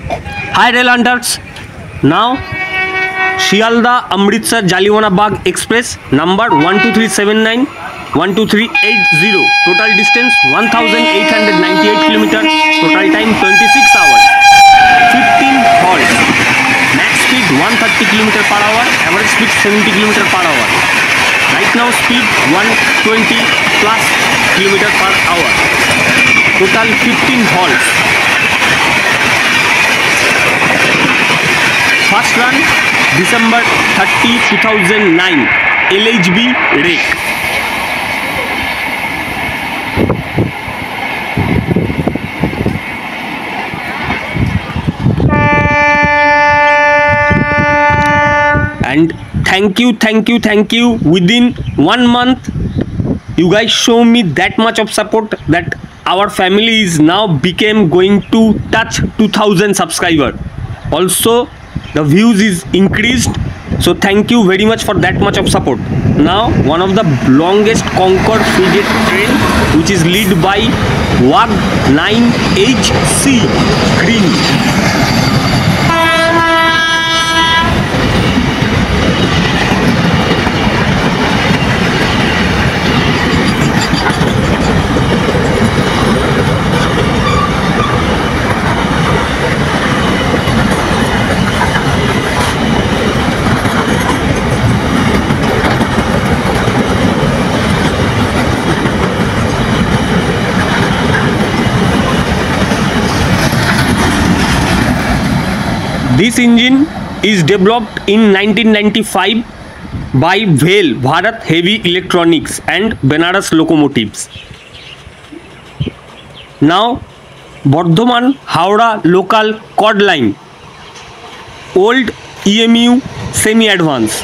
Hi rail hunters. Now Shialda Amritsar Jallianwala Bagh Express number 12379 12380. Total distance 1898 kilometers. Total time 26 hours. 15 halts. Max speed 130 km per hour. Average speed 70 km per hour. Right now speed 120 plus km per hour. Total 15 halts. First run December 30, 2009. LHB rake. And thank you. Within 1 month, you guys show me that much of support that our family is now became going to touch 2000 subscriber. Also, the views is increased. So thank you very much for that much of support. Now, one of the longest Concorde frigate train, which is led by WAG 9HC Green. This engine is developed in 1995 by VHEL, Bharat Heavy Electronics and Benaras Locomotives. Now, Bardhaman Howrah local cod line, old EMU semi-advance.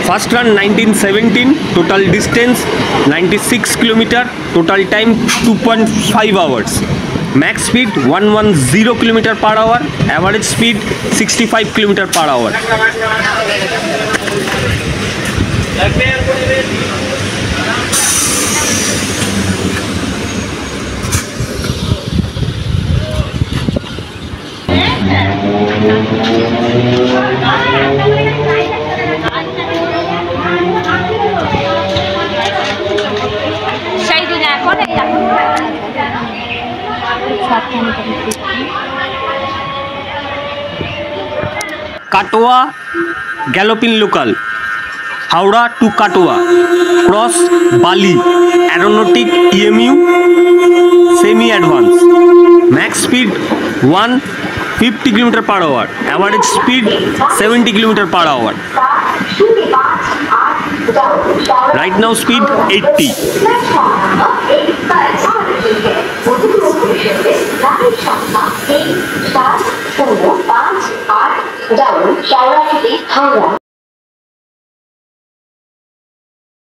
First run 1917, total distance 96 km, total time 2.5 hours. Max speed 110 km per hour, average speed 65 km per hour. Katwa Galloping Local, Howrah to Katwa, cross Bali, aeronautic EMU semi-advance. Max speed 150 km per hour, average speed 70 km per hour. Right now speed 80.